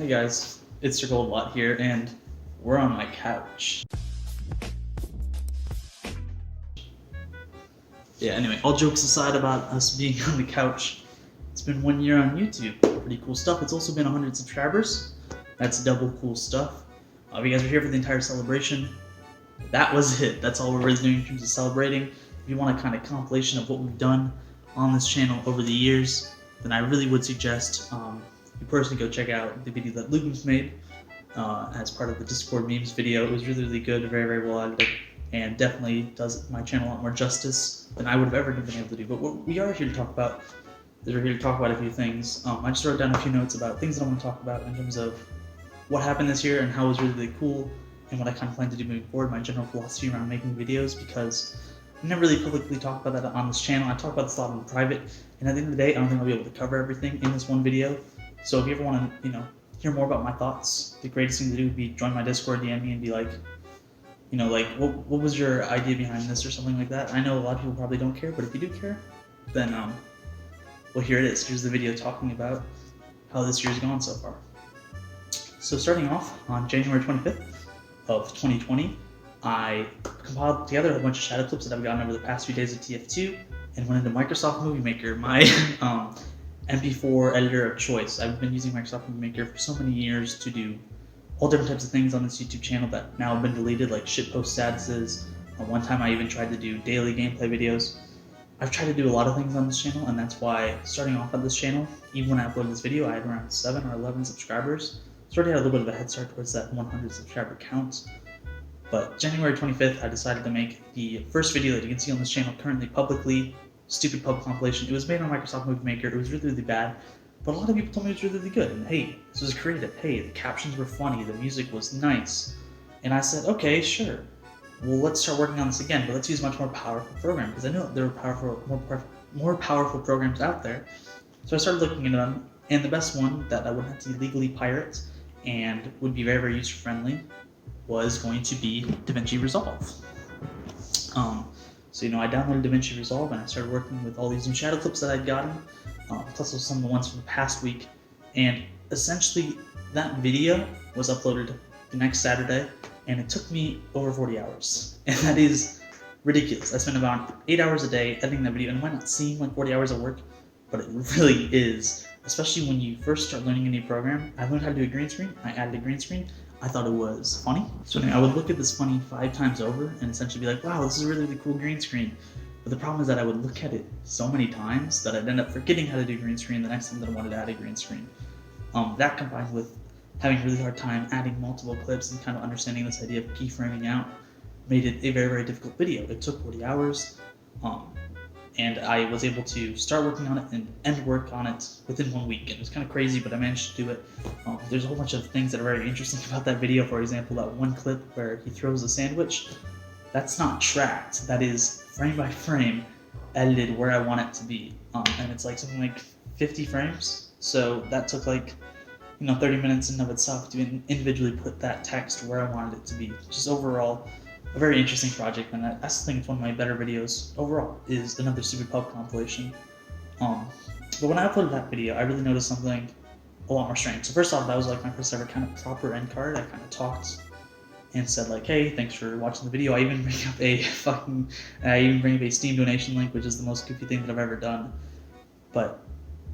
Hey guys, it's your Goldbot here, and we're on my couch. Yeah, anyway, all jokes aside about us being on the couch, it's been 1 year on YouTube. Pretty cool stuff. It's also been 100 subscribers. That's double cool stuff. If you guys were here for the entire celebration, that was it. That's all we're really doing in terms of celebrating. If you want a kind of compilation of what we've done on this channel over the years, then I really would suggest you personally go check out the video that Gubin's made as part of the Discord memes video. It was really, really good, very, very well edited, and definitely does my channel a lot more justice than I would have ever been able to do. But what we are here to talk about is we're here to talk about a few things. I just wrote down a few notes about things that I want to talk about in terms of what happened this year and how it was really, really cool, and what I kind of plan to do moving forward, my general philosophy around making videos, because I never really publicly talked about that on this channel. I talk about this a lot in private, and at the end of the day, I don't think I'll be able to cover everything in this one video. So if you ever want to, hear more about my thoughts, the greatest thing to do would be join my Discord, DM me, and be like, what was your idea behind this or something like that. I know a lot of people probably don't care, but if you do care, then, well, here it is. Here's the video talking about how this year's gone so far. So starting off on January 25th of 2020, I compiled together a bunch of shadow clips that I've gotten over the past few days of TF2 and went into Microsoft Movie Maker, my MP4 editor of choice. I've been using Microsoft Movie Maker for so many years to do all different types of things on this YouTube channel that now have been deleted, like shitpost statuses. One time I even tried to do daily gameplay videos. I've tried to do a lot of things on this channel, and that's why starting off on this channel, even when I uploaded this video, I had around 7 or 11 subscribers. So I already had a little bit of a head start towards that 100 subscriber count. But January 25th, I decided to make the first video that you can see on this channel currently publicly, stupid pub compilation. It was made on Microsoft Movie Maker. It was really, really bad, but a lot of people told me it was really, really good. And hey, this was creative. Hey, the captions were funny. The music was nice. And I said, okay, sure. Well, let's start working on this again, but let's use a much more powerful program, because I know there were more powerful programs out there. So I started looking into them, and the best one that I wouldn't have to legally pirate and would be very, very user-friendly was going to be DaVinci Resolve. So I downloaded DaVinci Resolve and I started working with all these new shadow clips that I'd gotten, plus some of the ones from the past week, and essentially that video was uploaded the next Saturday, and it took me over 40 hours, and that is ridiculous. I spent about 8 hours a day editing that video, and it might not seem like 40 hours of work, but it really is, especially when you first start learning a new program. I learned how to do a green screen. I added a green screen. I thought it was funny. So anyway, I would look at this funny 5 times over and essentially be like, wow, this is a really, really cool green screen. But the problem is that I would look at it so many times that I'd end up forgetting how to do green screen the next time that I wanted to add a green screen. That combined with having a really hard time adding multiple clips and kind of understanding this idea of keyframing out made it a very, very difficult video. It took 40 hours. And I was able to start working on it and end work on it within 1 week. And it was kind of crazy, but I managed to do it. There's a whole bunch of things that are very interesting about that video. For example, that one clip where he throws a sandwich, that's not tracked. That is frame by frame edited where I want it to be. And it's like something like 50 frames. So that took like 30 minutes in and of itself to individually put that text where I wanted it to be. Just overall, a very interesting project, and I still think it's one of my better videos overall, is another stupid pub compilation. But when I uploaded that video, I really noticed something a lot more strange. So first off, that was like my first ever kind of proper end card. I kind of talked and said like, hey, thanks for watching the video. I even bring up a Steam donation link, which is the most goofy thing that I've ever done. But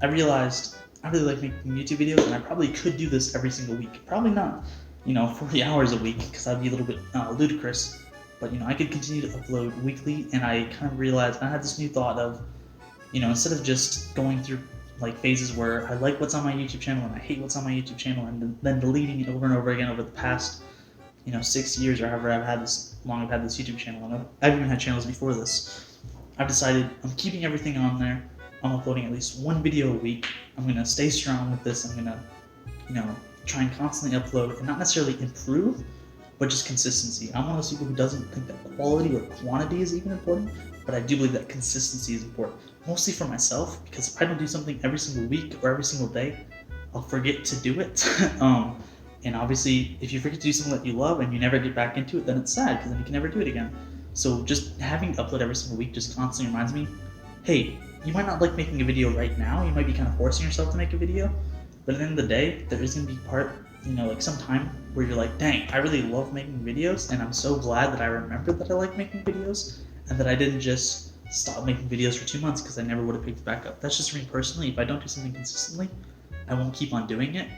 I realized I really like making YouTube videos, and I probably could do this every single week. Probably not 40 hours a week, because that'd be a little bit ludicrous. But I could continue to upload weekly, and I kind of realized, I had this new thought of, instead of just going through like phases where I like what's on my YouTube channel and I hate what's on my YouTube channel, and then deleting it over and over again over the past 6 years or however I've had this YouTube channel, and I've even had channels before this. I've decided I'm keeping everything on there. I'm uploading at least 1 video a week. I'm gonna stay strong with this. I'm gonna try and constantly upload and not necessarily improve, but just consistency. I'm one of those people who doesn't think that quality or quantity is even important, but I do believe that consistency is important. Mostly for myself, because if I don't do something every single week or every single day, I'll forget to do it. And obviously, if you forget to do something that you love and you never get back into it, then it's sad, because then you can never do it again. So just having to upload every single week just constantly reminds me, hey, you might not like making a video right now. You might be kind of forcing yourself to make a video, But at the end of the day, there is going to be like some time where you're like, dang, I really love making videos, and I'm so glad that I remembered that I like making videos, and that I didn't just stop making videos for 2 months because I never would have picked it back up. That's just me personally. If I don't do something consistently, I won't keep on doing it.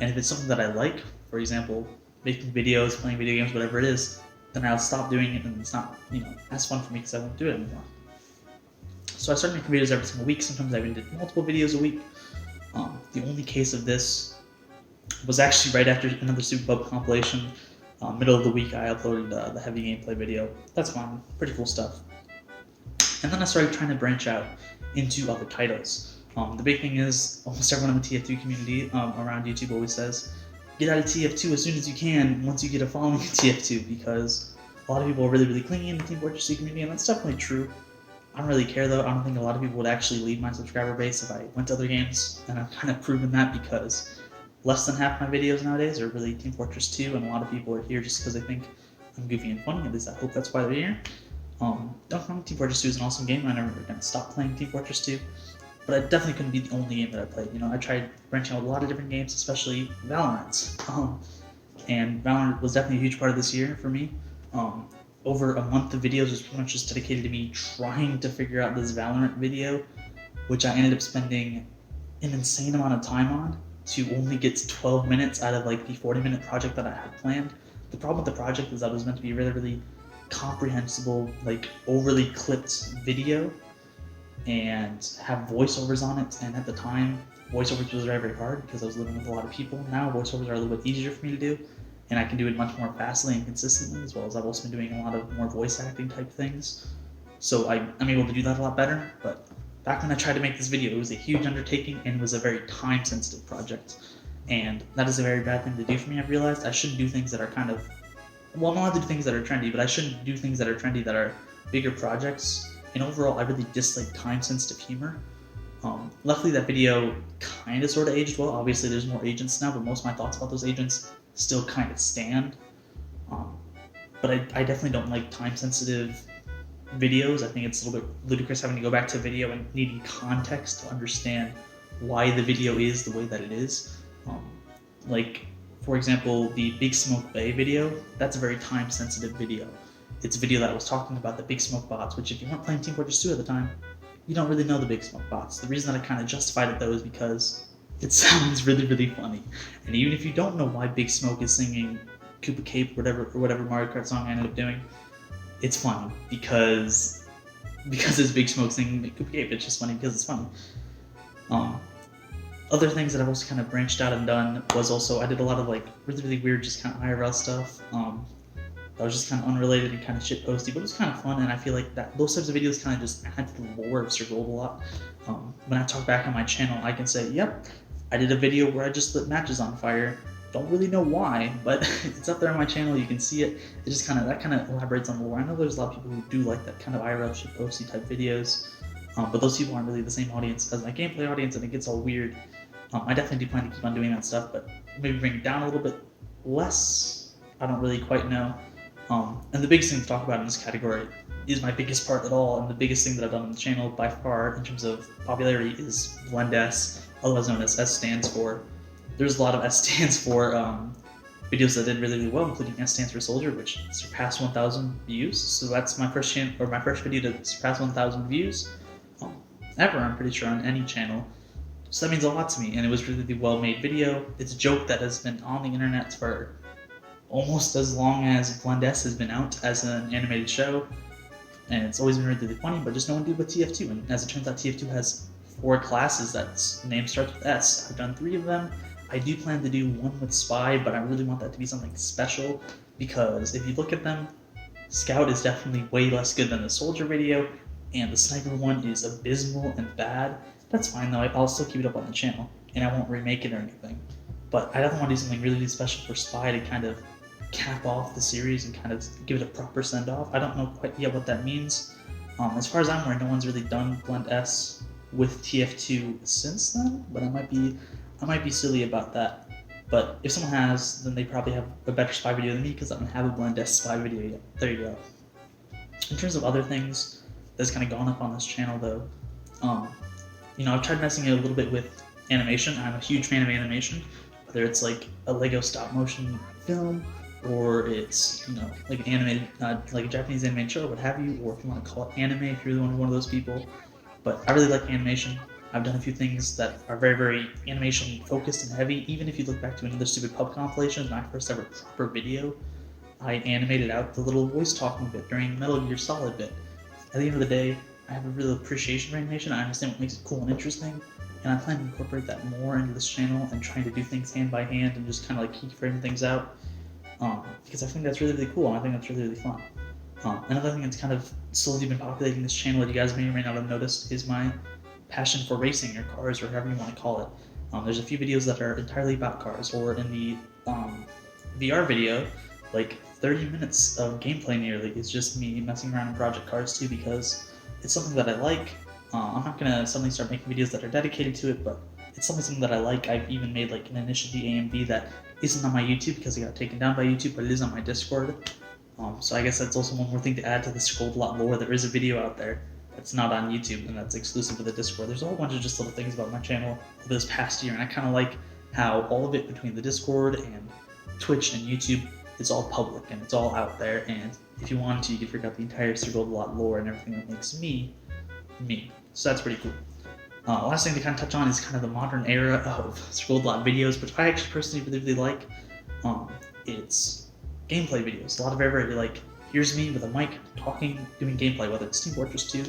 And if it's something that I like, for example, making videos, playing video games, whatever it is, then I'll stop doing it, and it's not, as fun for me because I won't do it anymore. So I started making videos every single week. Sometimes I even did multiple videos a week. The only case of this was actually right after another Super Bub compilation. Middle of the week, I uploaded the heavy gameplay video. That's fun, pretty cool stuff. And then I started trying to branch out into other titles. The big thing is, almost everyone in the TF2 community around YouTube always says, get out of TF2 as soon as you can once you get a following in TF2, because a lot of people are really, really clingy in the Team Fortress 2 community, and that's definitely true. I don't really care though. I don't think a lot of people would actually leave my subscriber base if I went to other games, and I've kind of proven that because less than half my videos nowadays are really Team Fortress 2, and a lot of people are here just because they think I'm goofy and funny. At least I hope that's why they're here. Don't get me wrong, Team Fortress 2 is an awesome game, and I'm never going to stop playing Team Fortress 2, but I definitely couldn't be the only game that I played. I tried branching out a lot of different games, especially Valorant. And Valorant was definitely a huge part of this year for me. Over a month of videos was pretty much just dedicated to me trying to figure out this Valorant video, which I ended up spending an insane amount of time on to only get to 12 minutes out of like the 40-minute project that I had planned. The problem with the project is that it was meant to be a really, really comprehensible, like overly clipped video and have voiceovers on it. And at the time, voiceovers was very, very hard because I was living with a lot of people. Now voiceovers are a little bit easier for me to do, and I can do it much more fastly and consistently, as well as I've also been doing a lot of more voice acting type things. So I'm able to do that a lot better. But back when I tried to make this video, it was a huge undertaking and was a very time-sensitive project. And that is a very bad thing to do for me. I've realized I shouldn't do things that are kind of, well, I'm allowed to do things that are trendy, but I shouldn't do things that are trendy that are bigger projects. And overall, I really dislike time-sensitive humor. Luckily, that video kind of sort of aged well. Obviously, there's more agents now, but most of my thoughts about those agents still kind of stand. But I definitely don't like time-sensitive videos. I think it's a little bit ludicrous having to go back to a video and needing context to understand why the video is the way that it is. Like, for example, the Big Smoke Bay video, that's a very time-sensitive video. It's a video that was talking about the Big Smoke bots, which if you weren't playing Team Fortress 2 at the time, you don't really know the Big Smoke bots. The reason that I kind of justified it though is because it sounds really, really funny. And even if you don't know why Big Smoke is singing Koopa Cape or whatever Mario Kart song I ended up doing, it's funny because it's Big Smoke singing Koopa Cape. It's just funny because it's funny. Other things that I've also kind of branched out and done was also I did a lot of like really, really weird just kind of IRL stuff. That was just kind of unrelated and kind of shitposty, but it was kind of fun, and I feel like that those types of videos kind of just add to the lore of Sir Gold a lot. When I talk back on my channel, I can say, yep, I did a video where I just lit matches on fire. Don't really know why, but it's up there on my channel. You can see it. It just kind of elaborates on the lore. I know there's a lot of people who do like that kind of IRL shitposty type videos, but those people aren't really the same audience as my gameplay audience, and it gets all weird. I definitely do plan to keep on doing that stuff, but maybe bring it down a little bit less. I don't really quite know. And the biggest thing to talk about in this category is my biggest part at all, and the biggest thing that I've done on the channel by far in terms of popularity is Blend S, otherwise known as S stands for. There's a lot of S stands for videos that did really, really well, including S stands for Soldier, which surpassed 1,000 views. So that's my first video to surpass 1,000 views ever, I'm pretty sure, on any channel. So that means a lot to me, and it was really, really well-made video. It's a joke that has been on the internet for almost as long as Blend S has been out as an animated show, and it's always been really, really funny, but just no one did with TF2, and as it turns out, TF2 has 4 classes that's name starts with S. I've done 3 of them. I do plan to do one with Spy, but I really want that to be something special, because if you look at them, Scout is definitely way less good than the Soldier video, and the Sniper one is abysmal and bad. That's fine though, I'll still keep it up on the channel, and I won't remake it or anything. But I definitely want to do something really, really special for Spy to kind of cap off the series and kind of give it a proper send-off. I don't know quite yet what that means. As far as I'm aware, no one's really done Blend S with TF2 since then, but I might be silly about that. But if someone has, then they probably have a better Spy video than me, because I don't have a Blend S Spy video yet. There you go. In terms of other things that's kind of gone up on this channel though, I've tried messing it a little bit with animation. I'm a huge fan of animation, whether it's like a Lego stop motion film, or it's, you know, like an animated, like a Japanese animated show, what have you, or if you want to call it anime, if you're really one of those people. But I really like animation. I've done a few things that are very, very animation focused and heavy. Even if you look back to another stupid pub compilation, my first ever proper video, I animated out the little voice talking bit during Metal Gear Solid bit. At the end of the day, I have a real appreciation for animation. I understand what makes it cool and interesting, and I plan to incorporate that more into this channel and trying to do things hand by hand and just kind of like keyframe things out, because I think that's really, really cool, and I think that's really, really fun. Another thing that's kind of slowly been populating this channel that you guys may or may not have noticed is my passion for racing or cars, or however you want to call it. There's a few videos that are entirely about cars, or in the VR video, like 30 minutes of gameplay nearly is just me messing around in Project Cars 2 because it's something that I like. I'm not gonna suddenly start making videos that are dedicated to it, but it's something that I like. I've even made like an initiative AMV that isn't on my YouTube because it got taken down by YouTube, but it is on my Discord. So I guess that's also one more thing to add to the Scrolled a Lot lore. There is a video out there that's not on YouTube and that's exclusive to the Discord. There's a whole bunch of just little things about my channel over this past year, and I kind of like how all of it between the Discord and Twitch and YouTube, it's all public and it's all out there, and if you wanted to, you could figure out the entire Scrolled a Lot lore and everything that makes me, me. So that's pretty cool. Last thing to kind of touch on is kind of the modern era of Scrolled a Lot videos, which I actually personally really, really like. It's gameplay videos. A lot of very, like, here's me with a mic talking, doing gameplay, whether it's Team Fortress 2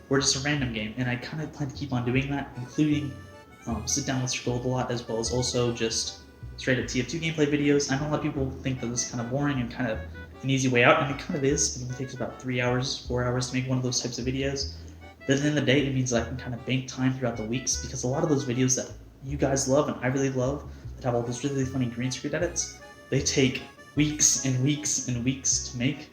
or just a random game, and I kind of plan to keep on doing that, including sit down with Scrolled a Lot, as well as also just straight up TF2 gameplay videos. I know a lot of people think that this is kind of boring and kind of an easy way out, and it kind of is. It only takes about 3 hours, 4 hours to make one of those types of videos. But at the end of the day, it means that I can kind of bank time throughout the weeks, because a lot of those videos that you guys love and I really love, that have all those really, really funny green screen edits, they take weeks and weeks and weeks to make.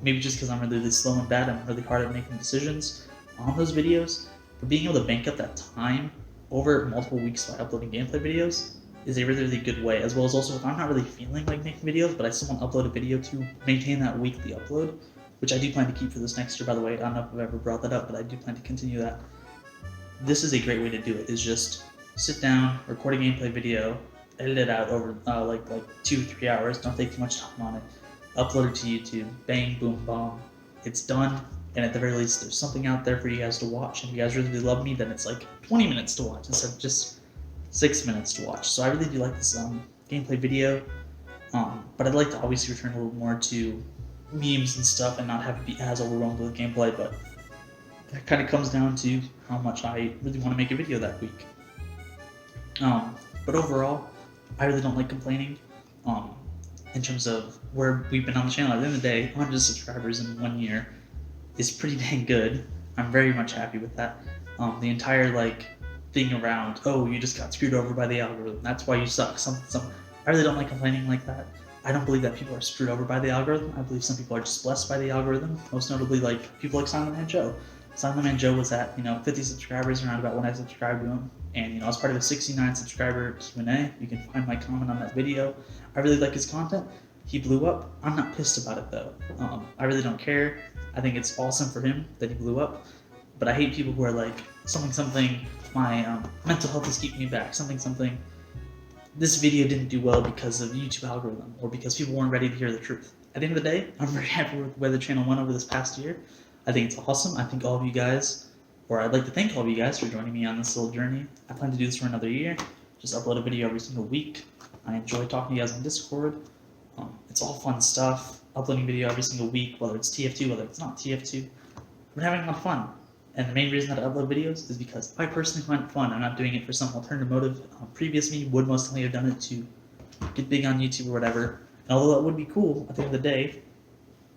Maybe just because I'm really, really slow and bad, I'm really hard at making decisions on those videos. But being able to bank up that time over multiple weeks by uploading gameplay videws is a really, really good way, as well as also if I'm not really feeling like making videos, but I still want to upload a video to maintain that weekly upload, which I do plan to keep for this next year, by the way. I don't know if I've ever brought that up, but I do plan to continue that. This is a great way to do it, is just sit down, record a gameplay video, edit it out over like 2-3 hours, don't take too much time on it, upload it to YouTube, bang, boom, bomb, it's done, and at the very least there's something out there for you guys to watch, and if you guys really, really love me, then it's like 20 minutes to watch instead of just 6 minutes to watch. So I really do like this gameplay video, but I'd like to obviously return a little more to memes and stuff and not have it be as overwhelmed with gameplay, but that kind of comes down to how much I really want to make a video that week. But overall, I really don't like complaining in terms of where we've been on the channel. At the end of the day, 100 subscribers in 1 year is pretty dang good. I'm very much happy with that. The entire like thing around, oh, you just got screwed over by the algorithm, that's why you suck, I really don't like complaining like that. I don't believe that people are screwed over by the algorithm. I believe some people are just blessed by the algorithm, most notably like people like Silent Man Joe. Silent Man Joe was at 50 subscribers around about when I subscribed to him, and I was part of a 69 subscriber Q&A. You can find my comment on that video. I really like his content. He blew up. I'm not pissed about it though. I really don't care. I think it's awesome for him that he blew up, but I hate people who are like something. My mental health is keeping me back. Something. This video didn't do well because of the YouTube algorithm, or because people weren't ready to hear the truth. At the end of the day, I'm very happy with the way the channel went over this past year. I think it's awesome. I think all of you guys, or I'd like to thank all of you guys for joining me on this little journey. I plan to do this for another year. Just upload a video every single week. I enjoy talking to you guys on Discord. It's all fun stuff. Uploading video every single week, whether it's TF2, whether it's not TF2. I've been having a lot of fun. And the main reason that I upload videos is because I personally find it fun. I'm not doing it for some alternative motive. Previous me would most likely have done it to get big on YouTube or whatever. And although that would be cool at the end of the day,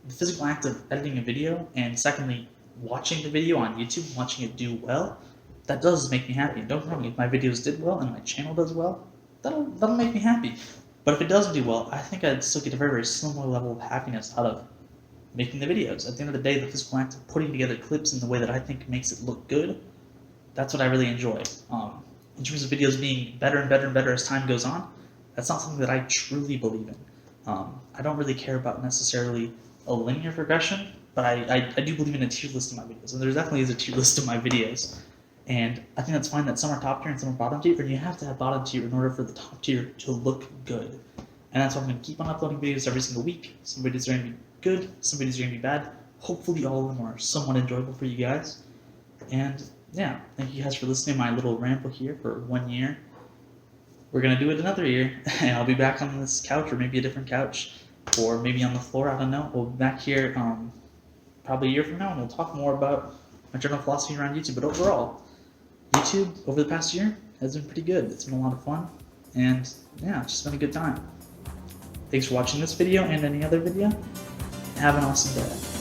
the physical act of editing a video, and secondly, watching the video on YouTube, watching it do well, that does make me happy. Don't get me wrong, if my videos did well and my channel does well, that'll make me happy. But if it doesn't do well, I think I'd still get a very, very similar level of happiness out of making the videos. At the end of the day, the physical act of putting together clips in the way that I think makes it look good, that's what I really enjoy. In terms of videos being better and better and better as time goes on, that's not something that I truly believe in. I don't really care about necessarily a linear progression, but I do believe in a tier list of my videos, and there definitely is a tier list of my videos. And I think that's fine that some are top tier and some are bottom tier, but you have to have bottom tier in order for the top tier to look good. And that's why I'm going to keep on uploading videos every single week. Some videos are going to be good, some videos are going to be bad. Hopefully all of them are somewhat enjoyable for you guys. And yeah, thank you guys for listening to my little ramble here for 1 year. We're going to do it another year, and I'll be back on this couch, or maybe a different couch, or maybe on the floor, I don't know. We'll be back here probably a year from now, and we'll talk more about my general philosophy around YouTube. But overall, YouTube over the past year has been pretty good. It's been a lot of fun, and yeah, it's just been a good time. Thanks for watching this video and any other video. Have an awesome day.